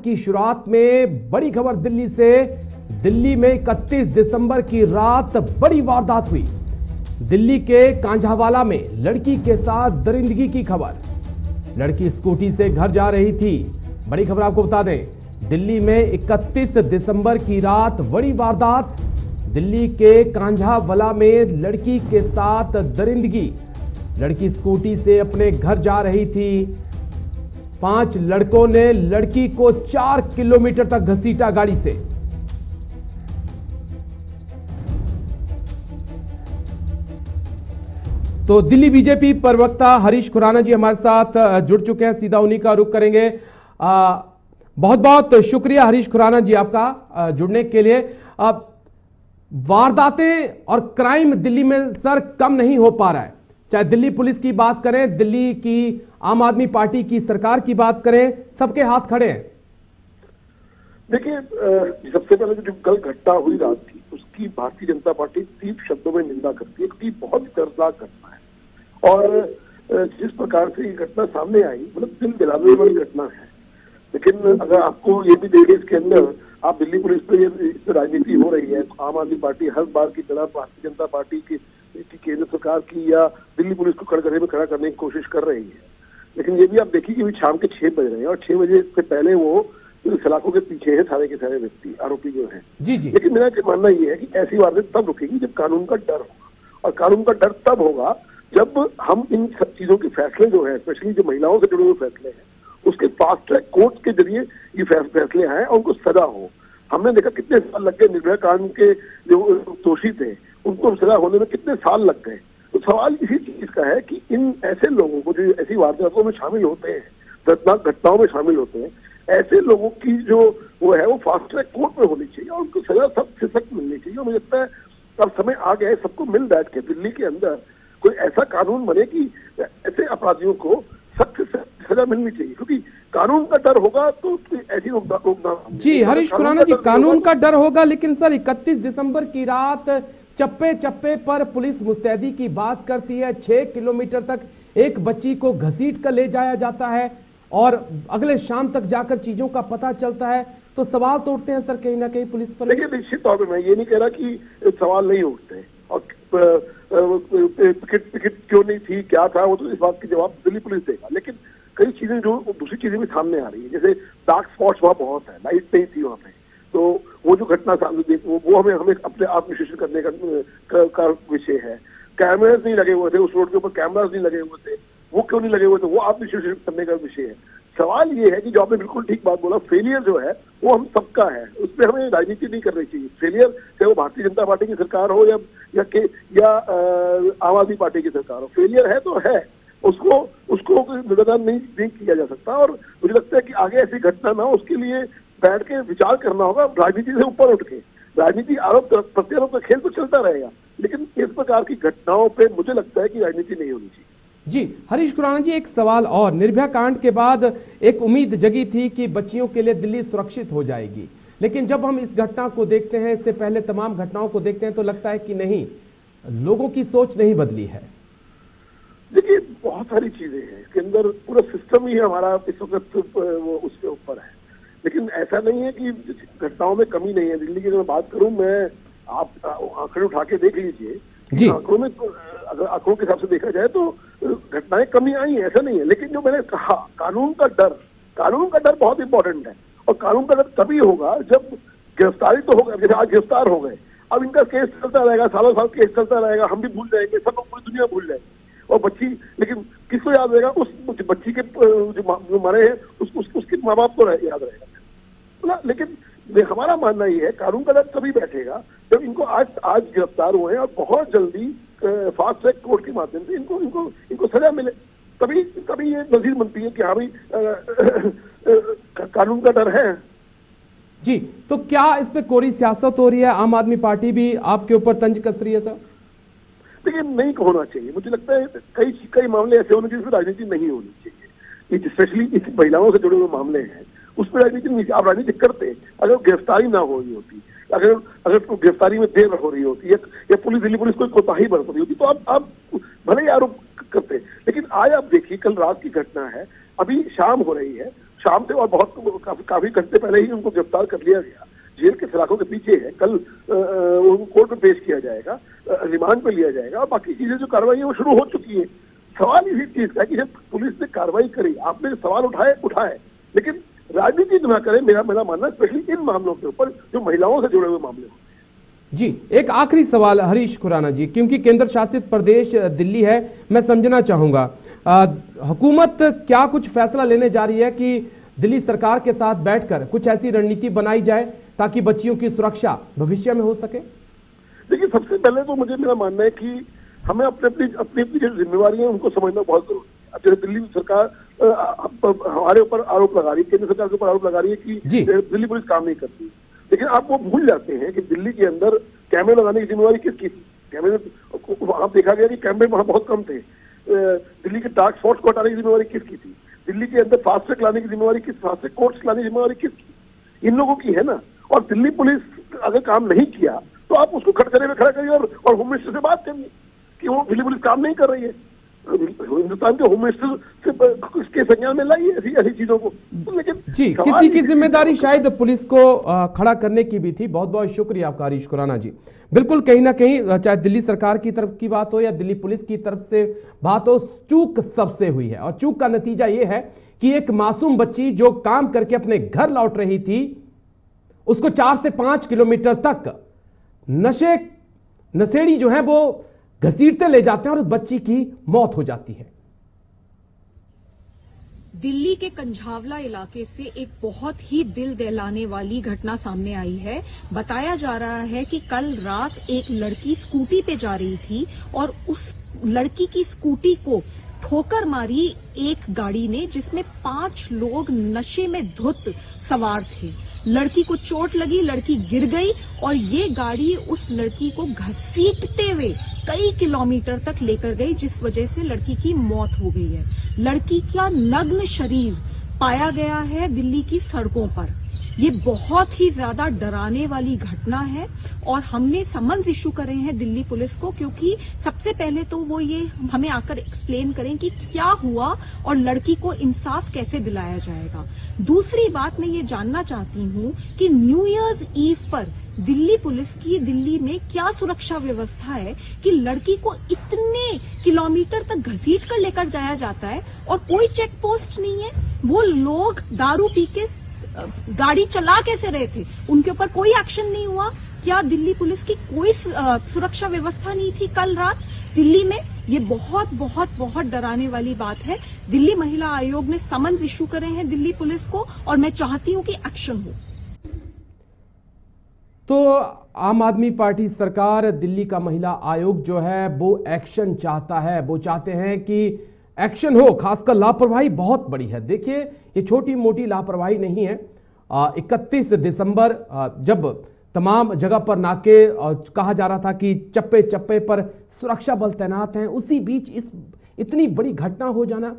की शुरुआत में बड़ी खबर दिल्ली से। दिल्ली में 31 दिसंबर की रात बड़ी वारदात हुई। दिल्ली के कांझावाला में लड़की के साथ दरिंदगी की खबर। लड़की स्कूटी से घर जा रही थी। बड़ी खबर आपको बता दें, दिल्ली में 31 दिसंबर की रात बड़ी वारदात। दिल्ली के कांझावाला में लड़की के साथ दरिंदगी। लड़की स्कूटी से अपने घर जा रही थी। 5 लड़कों ने लड़की को 4 किलोमीटर तक घसीटा गाड़ी से। तो दिल्ली बीजेपी प्रवक्ता हरीश खुराना जी हमारे साथ जुड़ चुके हैं, सीधा उन्हीं का रुख करेंगे। बहुत बहुत शुक्रिया हरीश खुराना जी आपका जुड़ने के लिए। वारदातें और क्राइम दिल्ली में सर कम नहीं हो पा रहा है, चाहे दिल्ली पुलिस की बात करें, दिल्ली की आम आदमी पार्टी की सरकार की बात करें, सबके हाथ खड़े हैं। देखिए, सबसे पहले जो कल घटना हुई रात की, उसकी भारतीय जनता पार्टी तीव्र शब्दों में निंदा करती है कि बहुत दर्दनाक घटना है। और जिस प्रकार से ये घटना सामने आई, मतलब दिल दिलाने वाली घटना है। लेकिन अगर आपको ये भी देखें, इसके अंदर आप दिल्ली पुलिस पे इस राजनीति हो रही है, आम आदमी पार्टी हर बार की तरह भारतीय जनता पार्टी की केंद्र सरकार की या दिल्ली पुलिस को कड़घरे में खड़ा करने की कोशिश कर रही है। लेकिन ये भी आप देखिए कि शाम के 6 बज रहे हैं और 6 बजे से पहले वो सलाखों के पीछे है सारे के सारे व्यक्ति, आरोपी जो हैं। जी जी। लेकिन मेरा मानना ये है कि ऐसी वारदात तब रुकेगी जब कानून का डर होगा, और कानून का डर तब होगा जब हम इन सब चीजों के फैसले जो है, स्पेशली जो महिलाओं से जुड़े हुए फैसले हैं, उसके फास्ट ट्रैक कोर्ट के जरिए ये फैसले आए और उनको सजा हो। हमने देखा कितने साल लग गए निर्भया कांड के जो दोषी थे उनको सजा होने में कितने साल लग गए। तो सवाल इसी चीज का है कि इन ऐसे लोगों को जो ऐसी वारदातों में शामिल होते हैं, दर्दनाक घटनाओं में शामिल होते हैं, ऐसे लोगों की जो वो है वो फास्ट ट्रैक कोर्ट में होनी चाहिए और उनको सजा सख्त से सख्त मिलनी चाहिए। और मुझे लगता है अब समय आ गया है सबको मिल बैठ के दिल्ली के अंदर कोई ऐसा कानून बने कि ऐसे अपराधियों को सख्त से सजा मिलनी चाहिए, क्योंकि कानून का डर होगा तो ऐसी रोकथाम। जी हरीश खुराना जी, कानून का डर होगा, लेकिन सर 31 दिसंबर की रात चप्पे चप्पे पर पुलिस मुस्तैदी की बात करती है। 6 किलोमीटर तक एक बच्ची को घसीट कर ले जाया जाता है और अगले शाम तक जाकर चीजों का पता चलता है। तो सवाल तो उठते हैं सर कहीं ना कहीं पुलिस पर। देखिए, निश्चित तौर पर मैं ये नहीं कह रहा कि सवाल नहीं उठते, और टिकट क्यों नहीं थी, क्या था, वो तो इस बात की जवाब दिल्ली पुलिस देगा। लेकिन कई चीजें जो दूसरी चीजें भी सामने आ रही है, जैसे डार्क स्पॉट्स वहाँ बहुत है, लाइट नहीं थी वहाँ पे, तो वो जो घटना सामने वो हमें अपने आत्मविश्लेषण करने का विषय है। कैमरास नहीं लगे हुए थे उस रोड के ऊपर, कैमरास नहीं लगे हुए थे, वो क्यों नहीं लगे हुए थे, वो आत्मविश्लेषण करने का विषय है। सवाल ये है कि जो आपने बिल्कुल ठीक बात बोला, फेलियर जो है वो हम सबका है, उसमें हमें राजनीति नहीं करनी चाहिए। फेलियर चाहे वो भारतीय जनता पार्टी की सरकार हो या आम आदमी पार्टी की सरकार हो, फेलियर है तो है, उसको नजरअंदाज नहीं किया जा सकता। और मुझे लगता है कि आगे ऐसी घटना ना हो, उसके लिए बैठ के विचार करना होगा, राजनीति से ऊपर उठ के। राजनीति आरोप प्रत्यारोप का खेल तो चलता रहेगा, लेकिन इस प्रकार की घटनाओं पे मुझे लगता है कि राजनीति नहीं होनी चाहिए। जी हरीश खुराना जी, एक सवाल और, निर्भया कांड के बाद एक उम्मीद जगी थी कि बच्चियों के लिए दिल्ली सुरक्षित हो जाएगी, लेकिन जब हम इस घटना को देखते हैं, इससे पहले तमाम घटनाओं को देखते हैं, तो लगता है कि नहीं, लोगों की सोच नहीं बदली है। देखिए, बहुत सारी चीजें हैं इसके अंदर, पूरा सिस्टम ही हमारा इस वक्त वो उसके ऊपर है। लेकिन ऐसा नहीं है कि घटनाओं में कमी नहीं है। दिल्ली की अगर मैं बात करूं, मैं आप आंकड़े उठा के देख लीजिए, आंकड़ों में अगर आंकड़ों के हिसाब से देखा जाए तो घटनाएं कमी आई है, ऐसा नहीं है। लेकिन जो मैंने कहा, कानून का डर बहुत इंपॉर्टेंट है, और कानून का डर तभी होगा जब गिरफ्तारी तो होगा। जैसे आज गिरफ्तार हो गए, अब इनका केस चलता रहेगा, सालों साल केस चलता रहेगा, हम भी भूल जाएंगे, सब लोग, पूरी दुनिया भूल जाएगी, और बच्ची, लेकिन किसको याद रहेगा? उस बच्ची के जो मरे हैं उसके माँ बाप को याद रहेगा। लेकिन हमारा मानना ये है, कानून का डर तभी बैठेगा जब इनको आज गिरफ्तार हुए हैं और बहुत जल्दी फास्ट ट्रैक कोर्ट के माध्यम से इनको सजा मिले, तभी ये नजीर बनती है कि हाँ भाई कानून का डर है। जी, तो क्या इस पे कोरी सियासत हो रही है? आम आदमी पार्टी भी आपके ऊपर तंज कस रही है सर? देखिए, नहीं होना चाहिए। मुझे लगता है कई मामले ऐसे होने जिसमें राजनीति नहीं होनी चाहिए, स्पेशली इस महिलाओं से जुड़े हुए मामले हैं, उसमें राजनीति नहीं। आप राजनीति करते अगर गिरफ्तारी ना हो रही होती, अगर गिरफ्तारी में देर हो रही होती या दिल्ली पुलिस कोई कोताही बरत रही होती, तो आप भले ही आरोप करते। लेकिन आज आप देखिए, कल रात की घटना है, अभी शाम हो रही है, शाम से और बहुत काफी घंटे पहले ही उनको गिरफ्तार कर लिया गया, जेल के सलाखों के पीछे है। कल उनको कोर्ट में पेश किया जाएगा, रिमांड पे लिया जाएगा और बाकी चीजें जो कार्रवाई है वो शुरू हो चुकी है। सवाल इसी चीज का कि जब पुलिस ने कार्रवाई करी, आपने जो सवाल उठाए, लेकिन राजनीति न करे, मेरा मानना स्पेशली इन मामलों के ऊपर जो महिलाओं से जुड़े हुए मामले होते हैं। जी, एक आखिरी सवाल हरीश खुराना जी, क्योंकि केंद्र शासित प्रदेश दिल्ली है, मैं समझना चाहूंगा हुकूमत क्या कुछ फैसला लेने जा रही है कि दिल्ली सरकार के साथ बैठकर कुछ ऐसी रणनीति बनाई जाए ताकि बच्चियों की सुरक्षा भविष्य में हो सके? देखिए, सबसे पहले तो मेरा मानना है कि हमें अपनी जो जिम्मेवारी है उनको समझना बहुत जरूरी है। अब जैसे दिल्ली सरकार हमारे ऊपर आरोप लगा रही है, केंद्र सरकार के ऊपर आरोप लगा रही है कि दिल्ली पुलिस काम नहीं करती, लेकिन आप वो भूल जाते हैं कि दिल्ली के अंदर कैमरे लगाने की जिम्मेवारी किसकी थी? कैमरे वहां देखा गया कि कैमरे वहां बहुत कम थे। दिल्ली के टास्क फोर्स को हटाने की जिम्मेवारी किसकी थी? दिल्ली के अंदर फास्ट ट्रैक लाने की जिम्मेवारी फास्ट ट्रैक कोर्ट्स लाने की जिम्मेवारी किसकी? इन लोगों की है ना। और दिल्ली पुलिस अगर काम नहीं किया तो आप उसको खटखरे में खड़ा करिए और होम मिनिस्टर से बात करिए कि वो दिल्ली पुलिस काम नहीं कर रही है। हिंदुस्तान के होम मिनिस्टर इसके संज्ञान में लाइए ऐसी चीजों को। लेकिन जी, किसी की जिम्मेदारी शायद पुलिस को खड़ा करने की भी थी। बहुत बहुत शुक्रिया आपका हरीश खुराना जी। बिल्कुल, कहीं ना कहीं चाहे दिल्ली सरकार की तरफ की बात हो या दिल्ली पुलिस की तरफ से बात हो, चूक सबसे हुई है और चूक का नतीजा यह है कि एक मासूम बच्ची जो काम करके अपने घर लौट रही थी, उसको 4 से 5 किलोमीटर तक नशेड़ी जो है वो घसीटते ले जाते हैं और उस बच्ची की मौत हो जाती है। दिल्ली के कंझावला इलाके से एक बहुत ही दिल दहलाने वाली घटना सामने आई है। बताया जा रहा है कि कल रात एक लड़की स्कूटी पे जा रही थी और उस लड़की की स्कूटी को ठोकर मारी एक गाड़ी ने, जिसमें 5 लोग नशे में धुत सवार थे। लड़की को चोट लगी, लड़की गिर गई और ये गाड़ी उस लड़की को घसीटते हुए कई किलोमीटर तक लेकर गई, जिस वजह से लड़की की मौत हो गई है। लड़की का नग्न शरीर पाया गया है दिल्ली की सड़कों पर। ये बहुत ही ज्यादा डराने वाली घटना है और हमने समन्स इशू करे हैं दिल्ली पुलिस को, क्योंकि सबसे पहले तो वो ये हमें आकर एक्सप्लेन करें कि क्या हुआ और लड़की को इंसाफ कैसे दिलाया जाएगा। दूसरी बात मैं ये जानना चाहती हूँ कि न्यू ईयर्स ईव पर दिल्ली पुलिस की दिल्ली में क्या सुरक्षा व्यवस्था है कि लड़की को इतने किलोमीटर तक घसीट कर लेकर जाया जाता है और कोई चेक पोस्ट नहीं है। वो लोग दारू पी के गाड़ी चला कैसे रहे थे, उनके ऊपर कोई एक्शन नहीं हुआ। क्या दिल्ली पुलिस की कोई सुरक्षा व्यवस्था नहीं थी कल रात दिल्ली में? ये बहुत बहुत बहुत डराने वाली बात है। दिल्ली महिला आयोग ने समन्स इशू करे हैं दिल्ली पुलिस को और मैं चाहती हूं कि एक्शन हो। तो आम आदमी पार्टी सरकार, दिल्ली का महिला आयोग जो है वो एक्शन चाहता है। वो चाहते हैं कि एक्शन हो, खासकर लापरवाही बहुत बड़ी है। देखिए, ये छोटी मोटी लापरवाही नहीं है। 31 दिसंबर जब तमाम जगह पर नाके कहा जा रहा था कि चप्पे चप्पे पर सुरक्षा बल तैनात हैं, उसी बीच इतनी बड़ी घटना हो जाना,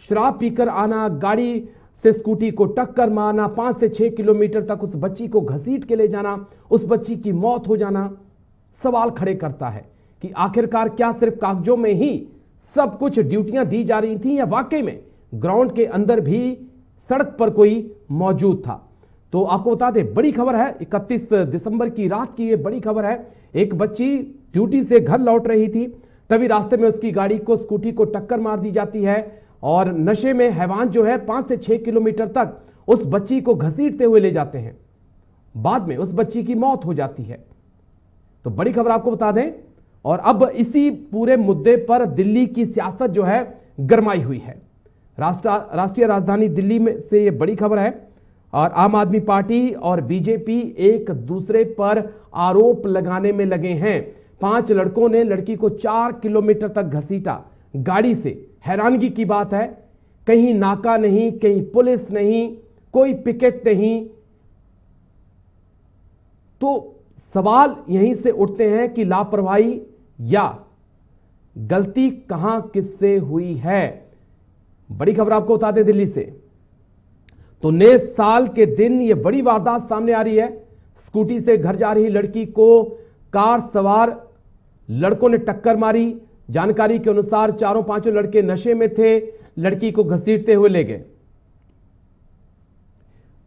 शराब पीकर आना, गाड़ी से स्कूटी को टक्कर मारना, 5 से 6 किलोमीटर तक उस बच्ची को घसीट के ले जाना, उस बच्ची की मौत हो जाना, सवाल खड़े करता है कि आखिरकार क्या सिर्फ कागजों में ही सब कुछ ड्यूटियां दी जा रही थी या वाकई में ग्राउंड के अंदर भी सड़क पर कोई मौजूद था। तो आपको बता दें, बड़ी खबर है, 31 दिसंबर की रात की ये बड़ी खबर है। एक बच्ची ड्यूटी से घर लौट रही थी, तभी रास्ते में उसकी गाड़ी को, स्कूटी को टक्कर मार दी जाती है और नशे में हैवान जो है 5 से 6 किलोमीटर तक उस बच्ची को घसीटते हुए ले जाते हैं। बाद में उस बच्ची की मौत हो जाती है। तो बड़ी खबर आपको बता दें। और अब इसी पूरे मुद्दे पर दिल्ली की सियासत जो है गरमाई हुई है। राष्ट्रीय राजधानी दिल्ली में से ये बड़ी खबर है और आम आदमी पार्टी और बीजेपी एक दूसरे पर आरोप लगाने में लगे हैं। 5 लड़कों ने लड़की को 4 किलोमीटर तक घसीटा गाड़ी से। हैरानगी की बात है, कहीं नाका नहीं, कहीं पुलिस नहीं, कोई पिकेट नहीं। तो सवाल यहीं से उठते हैं कि लापरवाही या गलती कहां किससे हुई है। बड़ी खबर आपको बता दें दिल्ली से। तो नए साल के दिन यह बड़ी वारदात सामने आ रही है। स्कूटी से घर जा रही लड़की को कार सवार लड़कों ने टक्कर मारी। जानकारी के अनुसार 4-5 लड़के नशे में थे, लड़की को घसीटते हुए ले गए।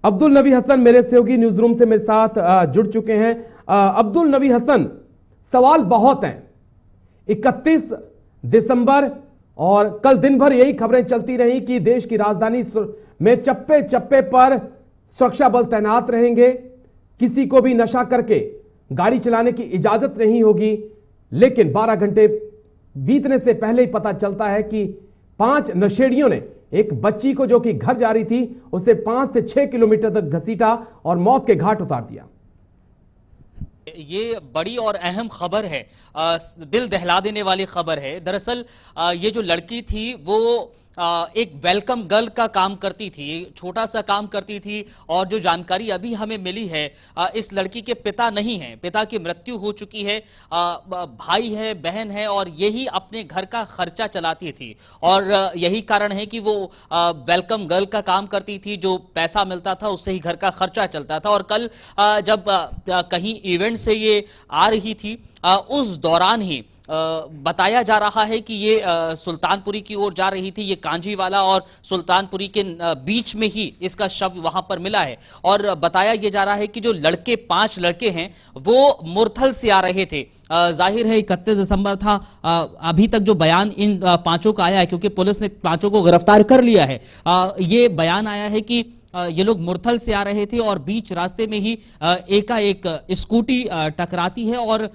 अब्दुल नबी हसन मेरे सहयोगी न्यूज रूम से मेरे साथ जुड़ चुके हैं। अब्दुल नबी हसन, सवाल बहुत हैं। 31 दिसंबर और कल दिन भर यही खबरें चलती रही कि देश की राजधानी में चप्पे चप्पे पर सुरक्षा बल तैनात रहेंगे, किसी को भी नशा करके गाड़ी चलाने की इजाजत नहीं होगी। लेकिन 12 घंटे बीतने से पहले ही पता चलता है कि 5 नशेड़ियों ने एक बच्ची को जो कि घर जा रही थी उसे 5 से 6 किलोमीटर तक घसीटा और मौत के घाट उतार दिया। ये बड़ी और अहम खबर है, दिल दहला देने वाली खबर है। दरअसल ये जो लड़की थी वो एक वेलकम गर्ल का काम करती थी, छोटा सा काम करती थी। और जो जानकारी अभी हमें मिली है, इस लड़की के पिता नहीं है, पिता की मृत्यु हो चुकी है, भाई है, बहन है, और यही अपने घर का खर्चा चलाती थी। और यही कारण है कि वो वेलकम गर्ल का काम करती थी, जो पैसा मिलता था उससे ही घर का खर्चा चलता था। और कल जब कहीं इवेंट से ये आ रही थी, उस दौरान ही बताया जा रहा है कि ये सुल्तानपुरी की ओर जा रही थी। ये कांजीवाला और सुल्तानपुरी के बीच में ही इसका शव वहां पर मिला है। और बताया ये जा रहा है कि जो 5 लड़के हैं वो मुरथल से आ रहे थे। जाहिर है 31 दिसंबर था। अभी तक जो बयान इन 5 का आया है, क्योंकि पुलिस ने 5 को गिरफ्तार कर लिया है, ये बयान आया है कि ये लोग मुरथल से आ रहे थे और बीच रास्ते में ही एकाएक स्कूटी टकराती है। और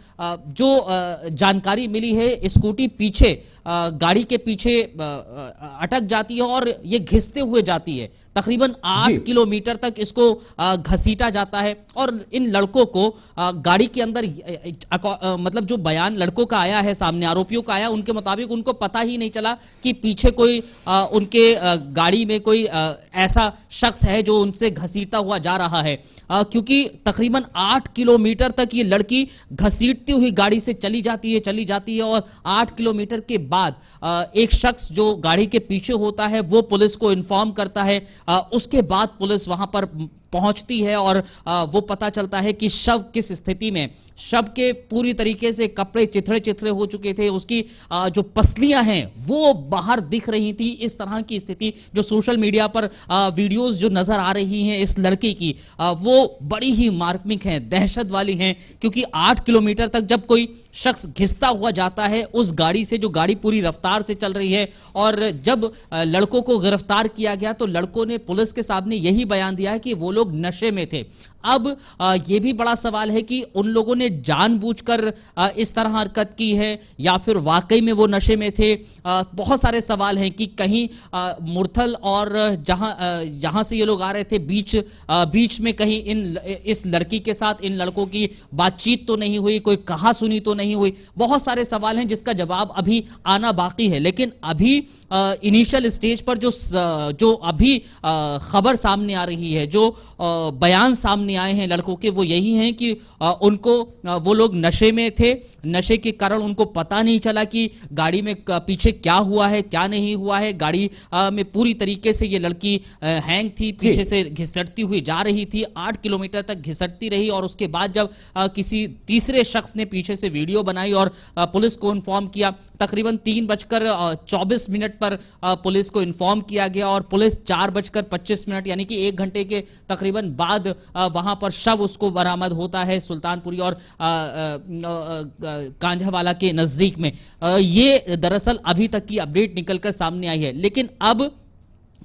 जो जानकारी मिली है, स्कूटी पीछे गाड़ी के पीछे अटक जाती है और ये घिसते हुए जाती है। तकरीबन 8 किलोमीटर तक इसको घसीटा जाता है। और इन लड़कों को गाड़ी के अंदर, मतलब जो बयान लड़कों का आया है सामने, आरोपियों का आया, उनके मुताबिक उनको पता ही नहीं चला कि पीछे कोई उनके गाड़ी में कोई ऐसा शख्स है जो उनसे घसीटता हुआ जा रहा है। क्योंकि तकरीबन 8 किलोमीटर तक ये लड़की घसीटती हुई गाड़ी से चली जाती है और 8 किलोमीटर के बाद एक शख्स जो गाड़ी के पीछे होता है वो पुलिस को इन्फॉर्म करता है। उसके बाद पुलिस वहां पर पहुंचती है और वो पता चलता है कि शव किस स्थिति में, शव के पूरी तरीके से कपड़े चिथड़े हो चुके थे, उसकी जो पसलियां हैं वो बाहर दिख रही थी। इस तरह की स्थिति जो सोशल मीडिया पर वीडियोस जो नजर आ रही हैं इस लड़की की, वो बड़ी ही मार्मिक हैं, दहशत वाली हैं। क्योंकि 8 किलोमीटर तक जब कोई शख्स घिसता हुआ जाता है उस गाड़ी से, जो गाड़ी पूरी रफ्तार से चल रही है, और जब लड़कों को गिरफ्तार किया गया तो लड़कों ने पुलिस के सामने यही बयान दिया है कि वो लोग नशे में थे। अब यह भी बड़ा सवाल है कि उन लोगों ने जानबूझकर इस तरह हरकत की है या फिर वाकई में वो नशे में थे। बहुत सारे सवाल हैं कि कहीं मुरथल और जहां से ये लोग आ रहे थे बीच में कहीं इस लड़की के साथ इन लड़कों की बातचीत तो नहीं हुई, कोई कहा सुनी तो नहीं हुई। बहुत सारे सवाल हैं जिसका जवाब अभी आना बाकी है। लेकिन अभी इनिशियल स्टेज पर जो अभी खबर सामने आ रही है, जो बयान सामने आए हैं लड़कों के, वो यही हैं कि वो लोग नशे में थे। नशे के कारण उनको पता नहीं चला कि गाड़ी में पीछे क्या हुआ है, क्या नहीं हुआ है। गाड़ी में पूरी तरीके से ये लड़की हैंग थी, पीछे से घिसटती हुई जा रही थी, 8 किलोमीटर तक घिसटती रही। और उसके बाद जब किसी तीसरे शख्स ने पीछे से वीडियो बनाई और पुलिस को इन्फॉर्म किया, तकरीबन 3:24 पर पुलिस को इन्फॉर्म किया गया और पुलिस 4:25 यानी कि 1 घंटे के तकरीबन बाद वहां पर शव उसको बरामद होता है सुल्तानपुरी और कांझावाला के नजदीक में। ये दरअसल अभी तक की अपडेट निकलकर सामने आई है। लेकिन अब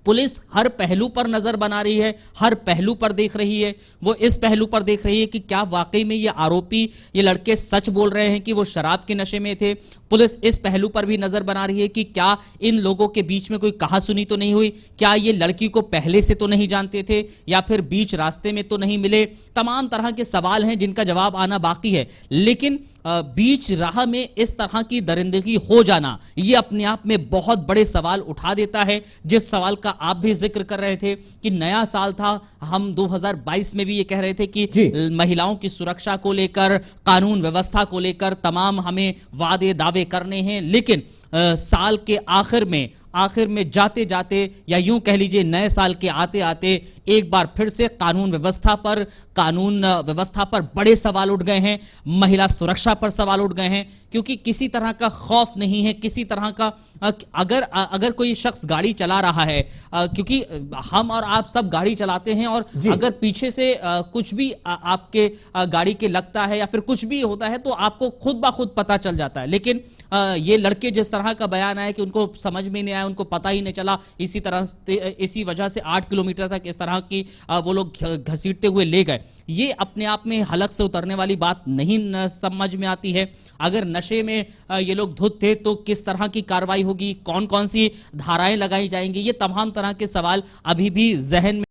पुलिस हर पहलू पर नजर बना रही है, हर पहलू पर देख रही है। वो इस पहलू पर देख रही है कि क्या वाकई में ये आरोपी, ये लड़के सच बोल रहे हैं कि वो शराब के नशे में थे। पुलिस इस पहलू पर भी नजर बना रही है कि क्या इन लोगों के बीच में कोई कहासुनी तो नहीं हुई, क्या ये लड़की को पहले से तो नहीं जानते थे या फिर बीच रास्ते में तो नहीं मिले। तमाम तरह के सवाल हैं जिनका जवाब आना बाकी है। लेकिन बीच राह में इस तरह की दरिंदगी हो जाना, ये अपने आप में बहुत बड़े सवाल उठा देता है। जिस सवाल का आप भी जिक्र कर रहे थे कि नया साल था, हम 2022 में भी ये कह रहे थे कि महिलाओं की सुरक्षा को लेकर, कानून व्यवस्था को लेकर तमाम हमें वादे दावे करने हैं। लेकिन साल के आखिर में आखिर में जाते जाते या यूं कह लीजिए नए साल के आते आते एक बार फिर से कानून व्यवस्था पर बड़े सवाल उठ गए हैं, महिला सुरक्षा पर सवाल उठ गए हैं, क्योंकि किसी तरह का खौफ नहीं है, किसी तरह का अगर कोई शख्स गाड़ी चला रहा है, क्योंकि हम और आप सब गाड़ी चलाते हैं, और अगर पीछे से कुछ भी आपके गाड़ी के लगता है या फिर कुछ भी होता है तो आपको खुद ब खुद पता चल जाता है। लेकिन ये लड़के जिस तरह का बयान आया कि उनको समझ में नहीं आया, उनको पता ही नहीं चला, इसी वजह से 8 किलोमीटर तक इस तरह की वो लोग घसीटते हुए ले गए, ये अपने आप में हलक से उतरने वाली बात नहीं समझ में आती है। अगर नशे में ये लोग धुत थे तो किस तरह की कार्रवाई होगी, कौन कौन सी धाराएं लगाई जाएंगी, ये तमाम तरह के सवाल अभी भी जहन में